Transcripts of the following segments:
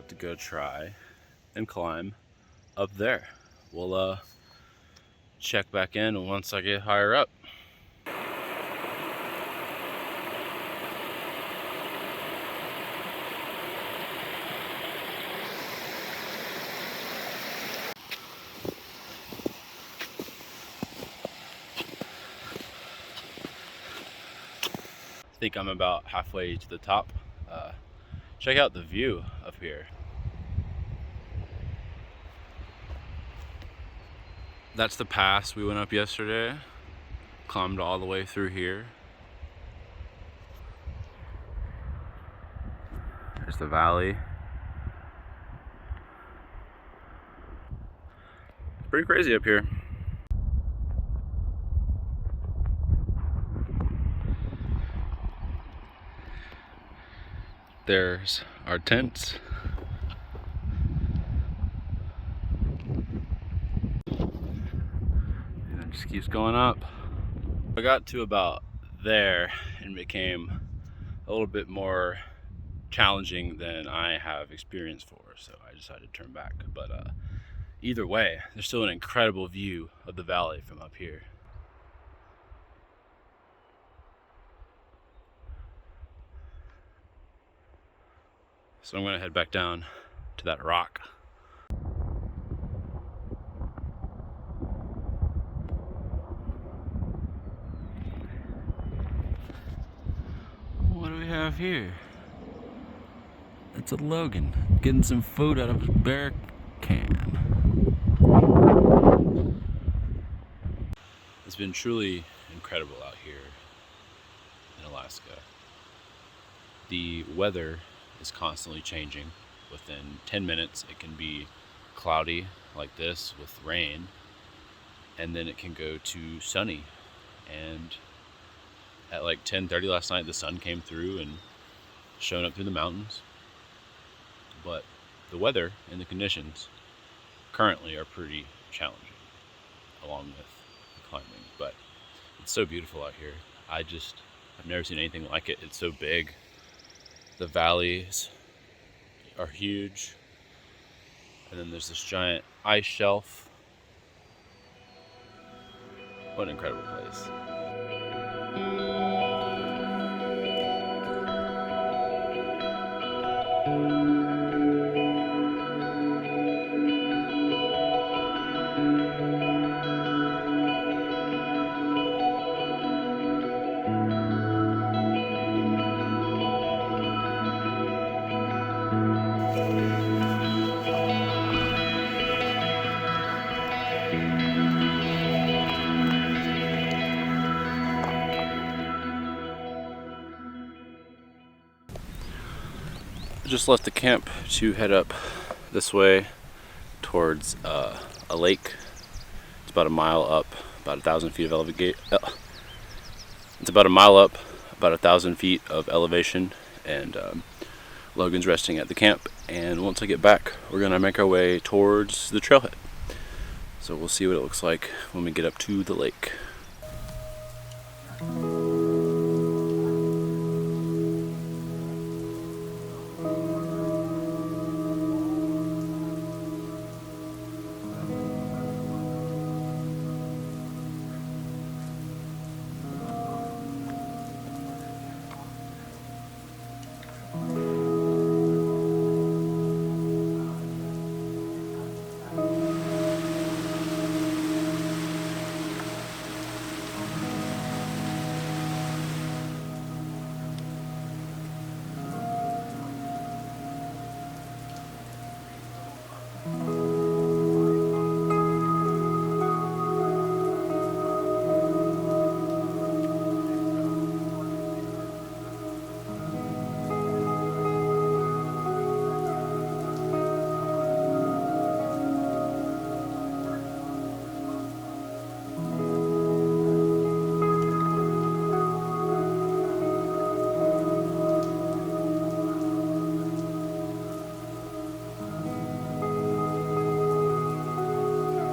to go try and climb up there. We'll check back in once I get higher up. I think I'm about halfway to the top. Check out the view up here. That's the pass we went up yesterday. Climbed all the way through here. There's the valley. Pretty crazy up here. There's our tents. And it just keeps going up. I got to about there and became a little bit more challenging than I have experience for, so I decided to turn back. But either way, there's still an incredible view of the valley from up here. So I'm gonna head back down to that rock. What do we have here? It's a Logan getting some food out of his bear can. It's been truly incredible out here in Alaska. The weather is constantly changing. Within 10 minutes it can be cloudy like this with rain, and then it can go to sunny. And at like 10:30 last night the sun came through and shone up through the mountains. But the weather and the conditions currently are pretty challenging along with the climbing. But it's so beautiful out here. I've never seen anything like it. It's so big. The valleys are huge. And then there's this giant ice shelf. What an incredible place. Just left the camp to head up this way towards a lake. It's about a mile up, about 1,000 feet of elevation. It's about a mile up, about 1,000 feet of elevation, and Logan's resting at the camp. And once I get back, we're gonna make our way towards the trailhead. So we'll see what it looks like when we get up to the lake.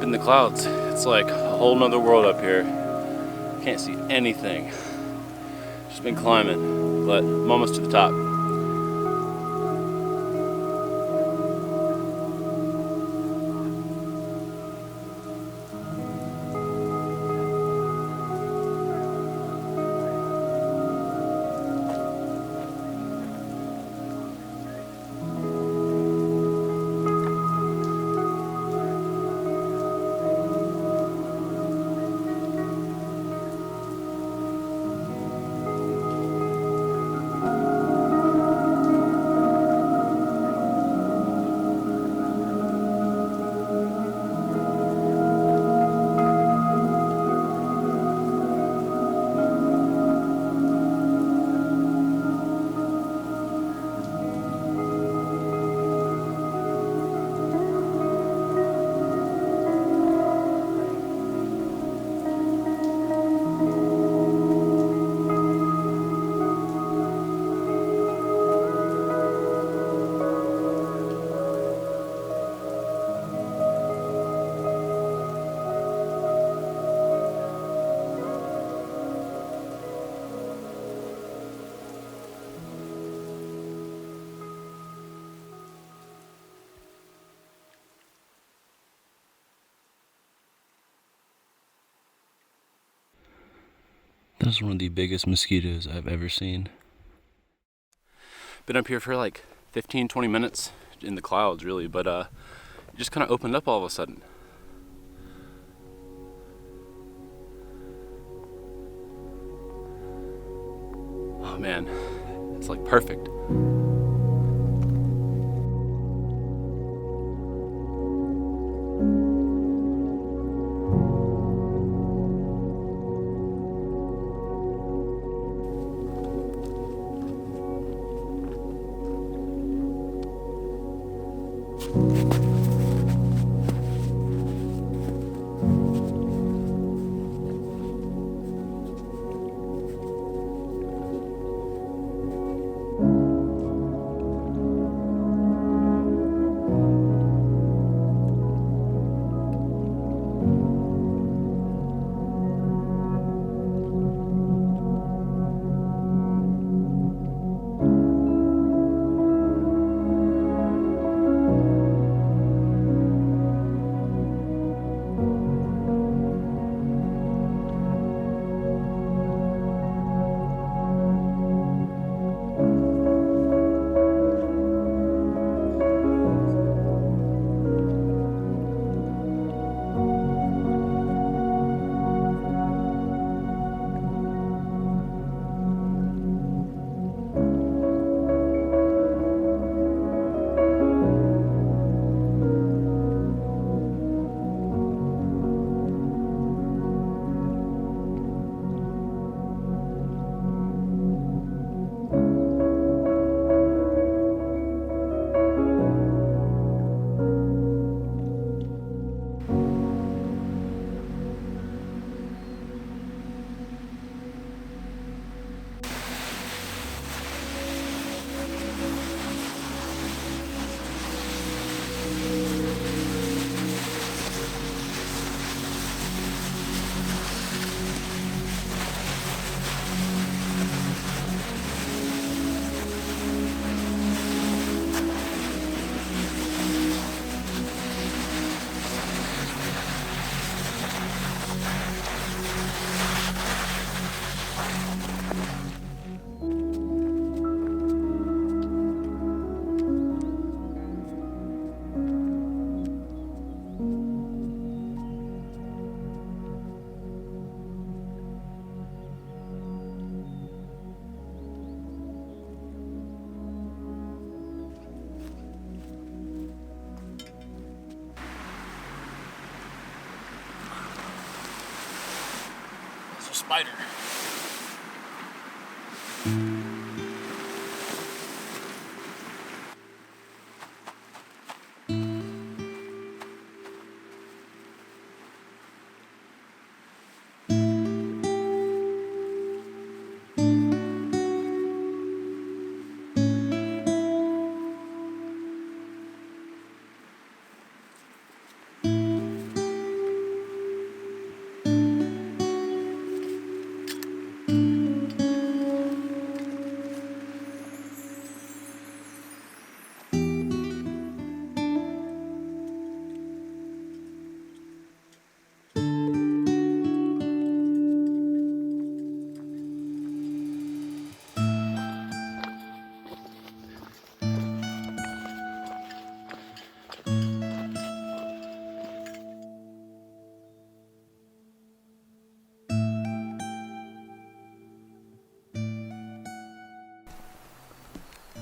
In the clouds, it's like a whole nother world up here. Can't see anything. Just been climbing, but I'm almost to the top. is one of the biggest mosquitoes I've ever seen. Been up here for like 15-20 minutes in the clouds really, but it just kind of opened up all of a sudden. Oh man, it's like perfect. Spider.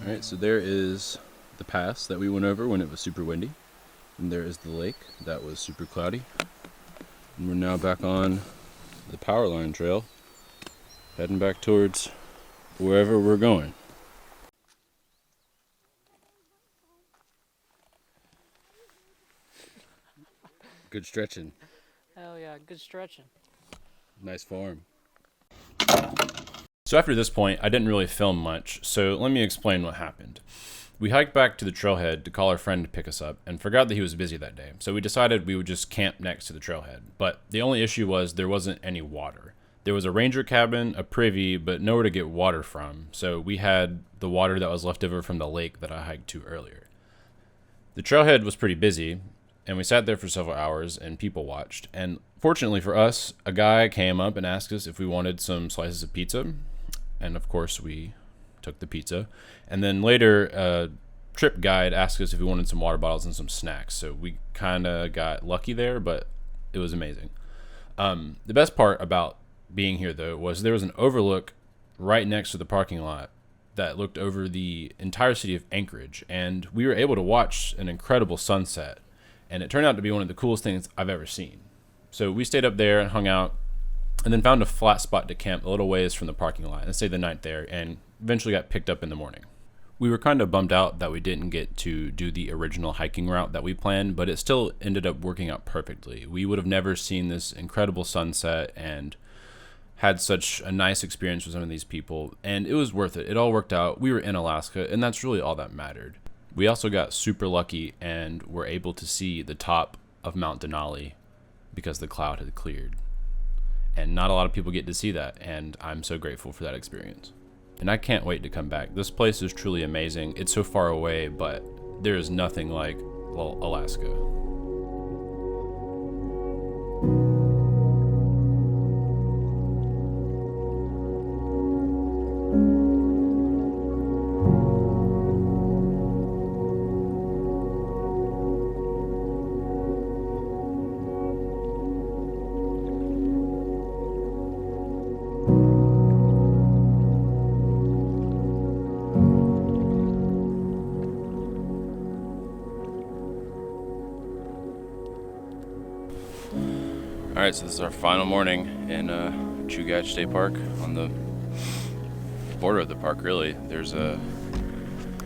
Alright, so there is the pass that we went over when it was super windy. And there is the lake that was super cloudy. And we're now back on the power line trail, heading back towards wherever we're going. Good stretching. Hell yeah, good stretching. Nice form. So after this point, I didn't really film much, so let me explain what happened. We hiked back to the trailhead to call our friend to pick us up, and forgot that he was busy that day, so we decided we would just camp next to the trailhead. But the only issue was there wasn't any water. There was a ranger cabin, a privy, but nowhere to get water from, so we had the water that was left over from the lake that I hiked to earlier. The trailhead was pretty busy, And we sat there for several hours and people watched. And fortunately for us, a guy came up and asked us if we wanted some slices of pizza. And of course, we took the pizza. And then later, a trip guide asked us if we wanted some water bottles and some snacks. So we kind of got lucky there, but it was amazing. The best part about being here, though, was there was an overlook right next to the parking lot that looked over the entire city of Anchorage. And we were able to watch an incredible sunset. And it turned out to be one of the coolest things I've ever seen. So we stayed up there and hung out and then found a flat spot to camp a little ways from the parking lot and stayed the night there and eventually got picked up in the morning. We were kind of bummed out that we didn't get to do the original hiking route that we planned, but it still ended up working out perfectly. We would have never seen this incredible sunset and had such a nice experience with some of these people, and it was worth it. It all worked out. We were in Alaska, and that's really all that mattered. We also got super lucky and were able to see the top of Mount Denali because the cloud had cleared. And not a lot of people get to see that, and I'm so grateful for that experience. And I can't wait to come back. This place is truly amazing. It's so far away, but there is nothing like, well, Alaska. Alright, so this is our final morning in Chugach State Park on the border of the park, really. There's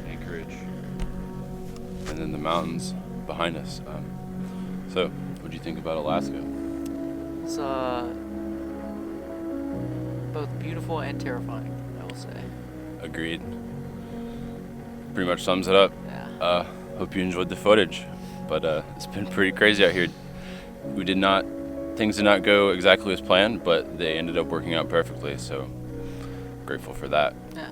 Anchorage and then the mountains behind us. So, what do you think about Alaska? It's both beautiful and terrifying, I will say. Agreed. Pretty much sums it up. Yeah. Hope you enjoyed the footage, but it's been pretty crazy out here. Things did not go exactly as planned, but they ended up working out perfectly, so grateful for that. Yeah.